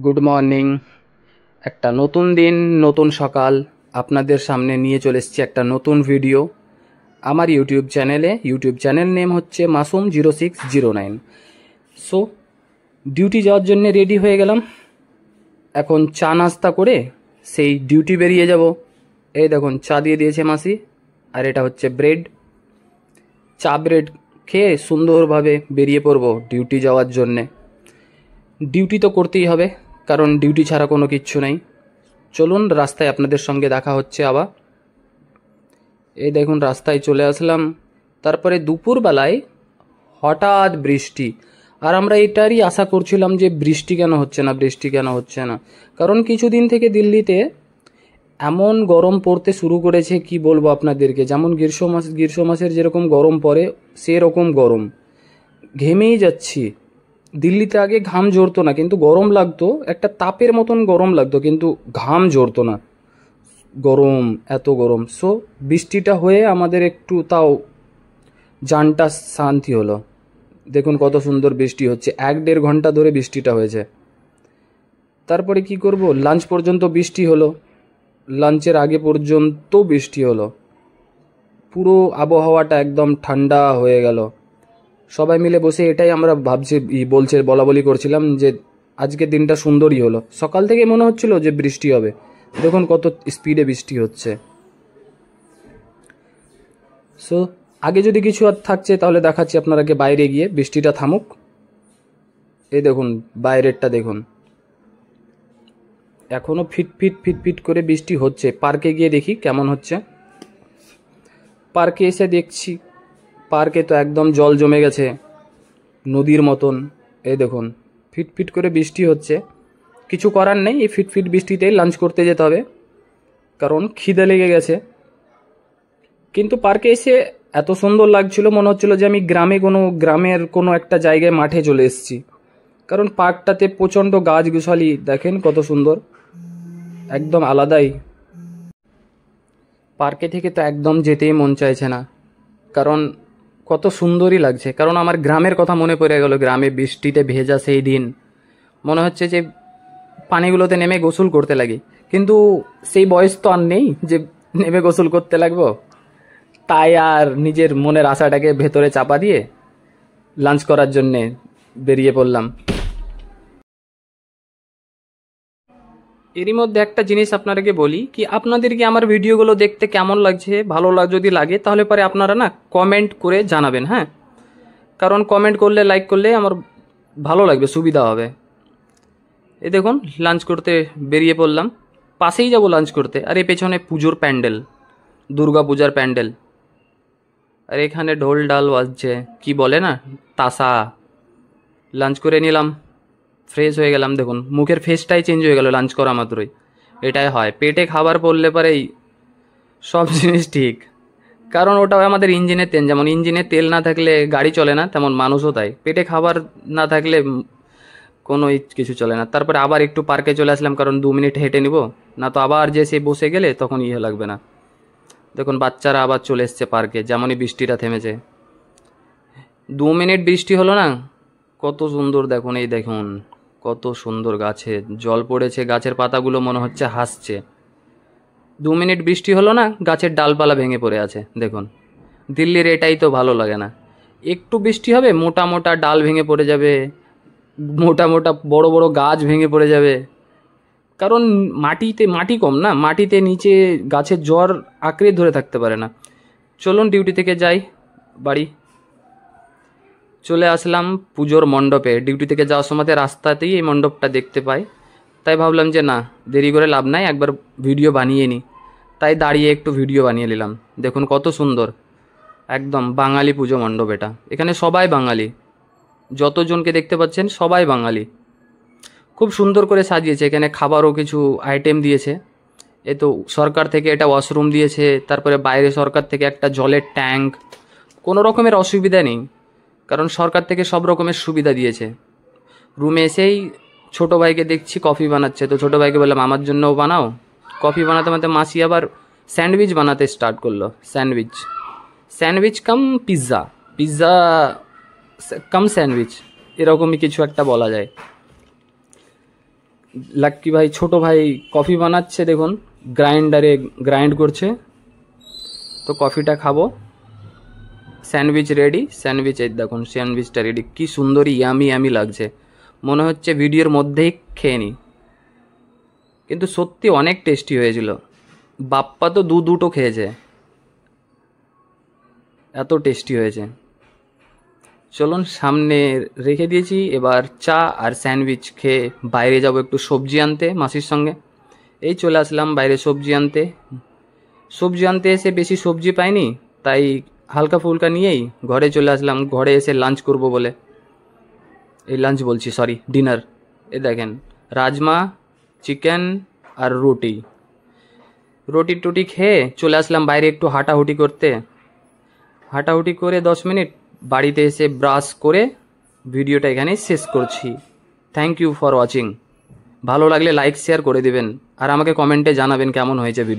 Good morning. একটা নতুন দিন, নতুন সকাল আপনাদের সামনে নিয়ে চলে এসেছি একটা নতুন ভিডিও আমার ইউটিউব চ্যানেল নেম হচ্ছে মাসুম0609। সো ডিউটি যাওয়ার জন্য রেডি হয়ে গেলাম। এখন চা নাস্তা করে সেই ডিউটি বেরিয়ে যাব। এই দেখুন চা দিয়ে দিয়েছে মাসি, আর এটা হচ্ছে ব্রেড। চা ব্রেড খেয়ে সুন্দরভাবে বেরিয়ে পড়ব ডিউটি যাওয়ার জন্যে। ডিউটি তো করতেই হবে, কারণ ডিউটি ছাড়া কোনো কিচ্ছু নেই। চলুন, রাস্তায় আপনাদের সঙ্গে দেখা হচ্ছে আবার। এই দেখুন রাস্তায় চলে আসলাম। তারপরে দুপুরবেলায় হঠাৎ বৃষ্টি, আর আমরা এটারই আশা করছিলাম যে বৃষ্টি কেন হচ্ছে না। কারণ কিছুদিন থেকে দিল্লিতে এমন গরম পড়তে শুরু করেছে, কি বলবো আপনাদেরকে। যেমন গ্রীষ্ম মাসের যেরকম গরম পড়ে সেরকম গরম, ঘেমেই যাচ্ছি। দিল্লিতে আগে ঘাম ঝরতো না, কিন্তু গরম লাগতো, একটা তাপের মতন গরম লাগতো, কিন্তু ঘাম ঝরতো না। গরম, এত গরম। সো বৃষ্টিটা হয়ে আমাদের একটু তাও জানটা শান্তি হলো। দেখুন কত সুন্দর বৃষ্টি হচ্ছে, 1-1.5 ঘন্টা ধরে বৃষ্টিটা হয়েছে। তারপরে কি করব, লাঞ্চ পর্যন্ত বৃষ্টি হলো, লাঞ্চের আগে পর্যন্ত বৃষ্টি হলো। পুরো আবহাওয়াটা একদম ঠান্ডা হয়ে গেল। সবাই মিলে বসে এটাই আমরা বলা বলি করছিলাম যে আজকের দিনটা সুন্দরই হলো। সকাল থেকে মনে হচ্ছিল যে বৃষ্টি হবে, দেখুন কত স্পিডে বৃষ্টি হচ্ছে। সো আগে যদি কিছু আর থাকছে তাহলে দেখাচ্ছি আপনারাকে বাইরে গিয়ে। বৃষ্টিটা থামুক। এই দেখুন বাইরেরটা দেখুন, এখনো ফিট করে বৃষ্টি হচ্ছে। পার্কে গিয়ে দেখি কেমন হচ্ছে। পার্কে এসে দেখছি পার্কে তো একদম জল জমে গেছে, নদীর মতন। এই দেখুন ফিট করে বৃষ্টি হচ্ছে। কিছু করার নেই, এই ফিট বৃষ্টিতেই লাঞ্চ করতে যেতে হবে, কারণ খিদে লেগে গেছে। কিন্তু পার্কে এসে এত সুন্দর লাগছিল, মনে হচ্ছিল যে আমি গ্রামের কোনো একটা জায়গায় মাঠে চলে এসেছি। কারণ পার্কটাতে প্রচণ্ড গাছগুছালি, দেখেন কত সুন্দর, একদম আলাদাই। পার্কে থেকে তো একদম যেতেই মন চাইছে না, কারণ কত সুন্দরই লাগছে। কারণ আমার গ্রামের কথা মনে পড়ে গেল, গ্রামে বৃষ্টিতে ভেজা সেই দিন। মনে হচ্ছে যে পানিগুলোতে নেমে গোসল করতে লাগি, কিন্তু সেই বয়স তো আর নেই যে নেমে গোসল করতে লাগবো। তাই আর নিজের মনের আশাটাকে ভেতরে চাপা দিয়ে লাঞ্চ করার জন্যে বেরিয়ে পড়লাম। এরই মধ্যে একটা জিনিস আপনাদেরকে বলি, কি আপনাদেরকে আমার ভিডিওগুলো দেখতে কেমন লাগছে, যদি লাগে তাহলে পরে আপনারা না কমেন্ট করে জানাবেন, হ্যাঁ। কারণ কমেন্ট করলে, লাইক করলে আমার ভালো লাগবে, সুবিধা হবে। এই দেখুন লাঞ্চ করতে বেরিয়ে পড়লাম, পাশেই যাব লাঞ্চ করতে। আর এই পেছনে পুজোর প্যান্ডেল, দুর্গা পূজার প্যান্ডেল। আর এখানে ঢোল ডাল বাজছে, কি বলে না, তাসা। লাঞ্চ করে নিলাম, ফ্রেশ হয়ে গেলাম। দেখুন মুখের ফেসটাই চেঞ্জ হয়ে গেল লাঞ্চ করা মাত্রই। এটাই হয়, পেটে খাবার পড়লে পরেই সব জিনিস ঠিক। কারণ ওটা আমাদের ইঞ্জিনের তেল, যেমন ইঞ্জিনের তেল না থাকলে গাড়ি চলে না, তেমন মানুষও তাই। পেটে খাবার না থাকলে কোনো কিছু চলে না। তারপরে আবার একটু পার্কে চলে আসলাম, কারণ 2 মিনিট হেঁটে নিব, না তো আবার যে সে বসে গেলে তখন লাগবে না। দেখুন বাচ্চারা আবার চলে এসছে পার্কে, যেমনই বৃষ্টিটা থেমেছে। 2 মিনিট বৃষ্টি হলো না, কত সুন্দর দেখুন। এই দেখুন কত সুন্দর গাছে জল পড়েছে, গাছের পাতাগুলো মনে হচ্ছে হাসছে। 2 মিনিট বৃষ্টি হলো না, গাছের ডালপালা ভেঙে পড়ে আছে। দেখুন দিল্লির এটাই তো ভালো লাগে না, একটু বৃষ্টি হবে মোটা মোটা ডাল ভেঙে পড়ে যাবে, মোটা বড় বড় গাছ ভেঙে পড়ে যাবে। কারণ মাটি কম না, মাটিতে নিচে গাছের জড় আঁকড়ে ধরে থাকতে পারে না। চলুন ডিউটি থেকে যাই বাড়ি। চলে আসলাম পুজোর মণ্ডপে। ডিউটি থেকে যাওয়ার সময় রাস্তাতেই এই মণ্ডপটা দেখতে পাই, তাই ভাবলাম যে না দেরি করে লাভ নাই, একবার ভিডিও বানিয়ে নিই। তাই দাঁড়িয়ে একটু ভিডিও বানিয়ে নিলাম। দেখুন কত সুন্দর, একদম বাঙালি পুজো মণ্ডপ এটা। এখানে সবাই বাঙালি, যতজনকে দেখতে পাচ্ছেন সবাই বাঙালি। খুব সুন্দর করে সাজিয়েছে, এখানে খাবারও কিছু আইটেম দিয়েছে। এ তো সরকার থেকে এটা ওয়াশরুম দিয়েছে, তারপরে বাইরে সরকার থেকে একটা জলের ট্যাঙ্ক। কোনো রকমের অসুবিধা নেই, কারণ সরকার থেকে সব রকমের সুবিধা দিয়েছে। রুমে এসেই ছোটো ভাইকে দেখছি কফি বানাচ্ছে, তো ছোটো ভাইকে বললাম আমার জন্যও বানাও। কফি বানাতে মাসি আবার স্যান্ডউইচ বানাতে স্টার্ট করলো। স্যান্ডউইচ কাম পিৎজা কাম স্যান্ডউইচ, এরকমই কিছু একটা বলা যায়। লাক্কি ভাই, ছোট ভাই কফি বানাচ্ছে, দেখুন গ্রাইন্ডারে গ্রাইন্ড করছে। তো কফিটা খাবো। স্যান্ডউইচ রেডি, স্যান্ডউইচ এই দেখুন, স্যান্ডউইচটা রেডি। কি সুন্দর ইয়ামি ইয়ামি লাগছে, মনে হচ্ছে ভিডিওর মধ্যেই খেয়ে নিই। কিন্তু সত্যি অনেক টেস্টি হয়েছিল। বাপ্পা তো দুটো খেয়েছে, এত টেস্টি হয়েছে। চলুন, সামনে রেখে দিয়েছি, এবার চা আর স্যান্ডউইচ খেয়ে বাইরে যাব একটু সবজি আনতে মাসির সঙ্গে। এই চলে আসলাম বাইরে সবজি আনতে। সবজি আনতে এসে বেশি সবজি পাইনি, তাই হালকা ফুলকা নিয়েই ঘরে চলে আসলাম। ঘরে এসে লাঞ্চ করব বলে, এই লাঞ্চ বলছি সরি, ডিনার। এ দেখেন, রাজমা, চিকেন আর রুটি। রুটি টুটি খেয়ে চলে আসলাম বাইরে একটু হাঁটাহুটি করতে। হাঁটাহুটি করে 10 মিনিট বাড়িতে এসে ব্রাশ করে ভিডিওটা এখানেই শেষ করছি। Thank you for watching. ভালো লাগলে লাইক শেয়ার করে দিবেন আর আমাকে কমেন্টে জানাবেন কেমন হয়েছে ভিডিও।